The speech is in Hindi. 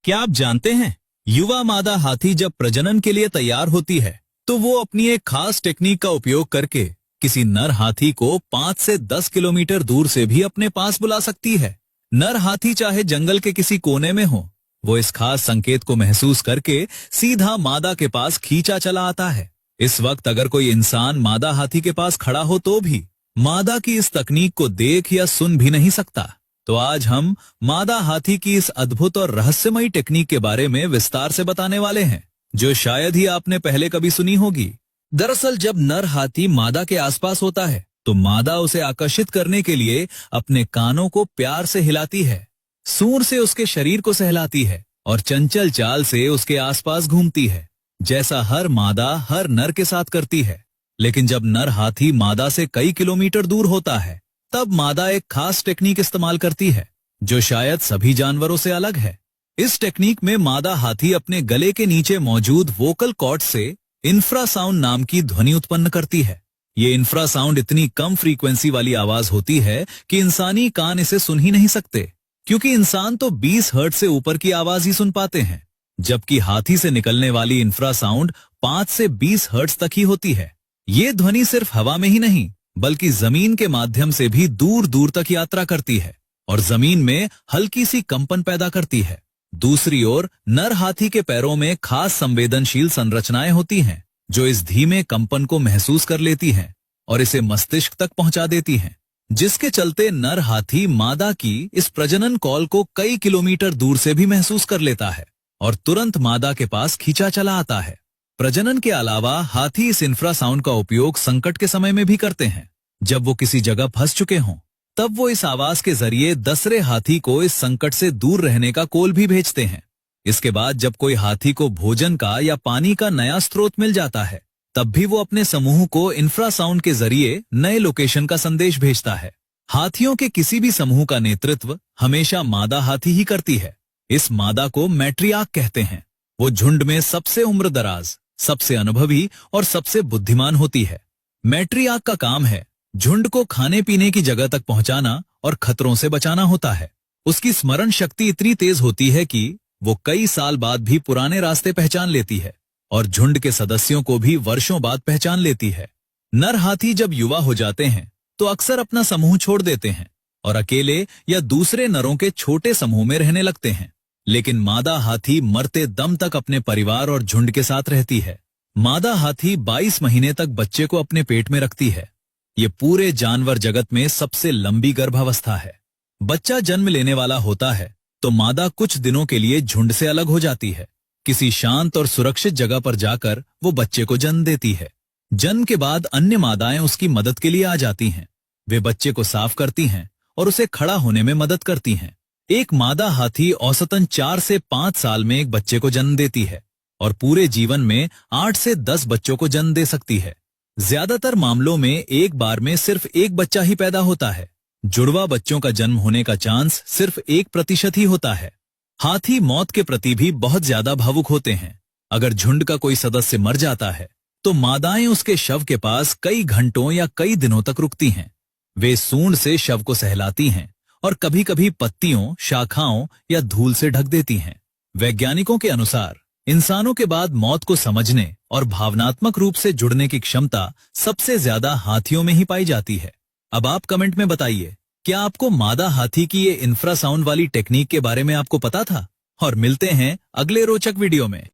क्या आप जानते हैं, युवा मादा हाथी जब प्रजनन के लिए तैयार होती है तो वो अपनी एक खास टेक्निक का उपयोग करके किसी नर हाथी को 5 से 10 किलोमीटर दूर से भी अपने पास बुला सकती है। नर हाथी चाहे जंगल के किसी कोने में हो, वो इस खास संकेत को महसूस करके सीधा मादा के पास खींचा चला आता है। इस वक्त अगर कोई इंसान मादा हाथी के पास खड़ा हो तो भी मादा की इस तकनीक को देख या सुन भी नहीं सकता। तो आज हम मादा हाथी की इस अद्भुत और रहस्यमयी टेक्निक के बारे में विस्तार से बताने वाले हैं, जो शायद ही आपने पहले कभी सुनी होगी। दरअसल जब नर हाथी मादा के आसपास होता है तो मादा उसे आकर्षित करने के लिए अपने कानों को प्यार से हिलाती है, सूंड से उसके शरीर को सहलाती है और चंचल चाल से उसके आसपास घूमती है, जैसा हर मादा हर नर के साथ करती है। लेकिन जब नर हाथी मादा से कई किलोमीटर दूर होता है तब मादा एक खास टेक्निक इस्तेमाल करती है, जो शायद सभी जानवरों से अलग है। इस टेक्निक में मादा हाथी अपने गले के नीचे मौजूद वोकल कॉर्ड से इंफ्रासाउंड नाम की ध्वनि उत्पन्न करती है। ये इंफ्रासाउंड इतनी कम फ्रीक्वेंसी वाली आवाज होती है कि इंसानी कान इसे सुन ही नहीं सकते, क्योंकि इंसान तो 20 हर्ट्ज से ऊपर की आवाज ही सुन पाते हैं, जबकि हाथी से निकलने वाली इंफ्रासाउंड 5 से 20 हर्ट्ज तक ही होती है। ये ध्वनि सिर्फ हवा में ही नहीं बल्कि जमीन के माध्यम से भी दूर दूर तक यात्रा करती है और जमीन में हल्की सी कंपन पैदा करती है। दूसरी ओर नर हाथी के पैरों में खास संवेदनशील संरचनाएं होती हैं, जो इस धीमे कंपन को महसूस कर लेती हैं और इसे मस्तिष्क तक पहुंचा देती हैं, जिसके चलते नर हाथी मादा की इस प्रजनन कॉल को कई किलोमीटर दूर से भी महसूस कर लेता है और तुरंत मादा के पास खींचा चला आता है। प्रजनन के अलावा हाथी इस इंफ्रासाउंड का उपयोग संकट के समय में भी करते हैं। जब वो किसी जगह फंस चुके हों तब वो इस आवाज के जरिए दूसरे हाथी को इस संकट से दूर रहने का कॉल भी भेजते हैं। इसके बाद जब कोई हाथी को भोजन का या पानी का नया स्रोत मिल जाता है तब भी वो अपने समूह को इंफ्रासाउंड के जरिए नए लोकेशन का संदेश भेजता है। हाथियों के किसी भी समूह का नेतृत्व हमेशा मादा हाथी ही करती है। इस मादा को मैट्रियार्क कहते हैं। वो झुंड में सबसे उम्रदराज, सबसे अनुभवी और सबसे बुद्धिमान होती है। मैट्रियार्क का काम है झुंड को खाने पीने की जगह तक पहुंचाना और खतरों से बचाना होता है। उसकी स्मरण शक्ति इतनी तेज होती है कि वो कई साल बाद भी पुराने रास्ते पहचान लेती है और झुंड के सदस्यों को भी वर्षों बाद पहचान लेती है। नर हाथी जब युवा हो जाते हैं तो अक्सर अपना समूह छोड़ देते हैं और अकेले या दूसरे नरों के छोटे समूह में रहने लगते हैं। लेकिन मादा हाथी मरते दम तक अपने परिवार और झुंड के साथ रहती है। मादा हाथी 22 महीने तक बच्चे को अपने पेट में रखती है। ये पूरे जानवर जगत में सबसे लंबी गर्भावस्था है। बच्चा जन्म लेने वाला होता है तो मादा कुछ दिनों के लिए झुंड से अलग हो जाती है। किसी शांत और सुरक्षित जगह पर जाकर वो बच्चे को जन्म देती है। जन्म के बाद अन्य मादाएं उसकी मदद के लिए आ जाती हैं। वे बच्चे को साफ करती हैं और उसे खड़ा होने में मदद करती हैं। एक मादा हाथी औसतन 4 से 5 साल में एक बच्चे को जन्म देती है और पूरे जीवन में 8 से 10 बच्चों को जन्म दे सकती है। ज्यादातर मामलों में एक बार में सिर्फ एक बच्चा ही पैदा होता है। जुड़वा बच्चों का जन्म होने का चांस सिर्फ 1% ही होता है। हाथी मौत के प्रति भी बहुत ज्यादा भावुक होते हैं। अगर झुंड का कोई सदस्य मर जाता है तो मादाएं उसके शव के पास कई घंटों या कई दिनों तक रुकती हैं। वे सूंड से शव को सहलाती हैं और कभी कभी पत्तियों, शाखाओं या धूल से ढक देती हैं। वैज्ञानिकों के अनुसार इंसानों के बाद मौत को समझने और भावनात्मक रूप से जुड़ने की क्षमता सबसे ज्यादा हाथियों में ही पाई जाती है। अब आप कमेंट में बताइए, क्या आपको मादा हाथी की ये इंफ्रासाउंड वाली टेक्निक के बारे में आपको पता था? और मिलते हैं अगले रोचक वीडियो में।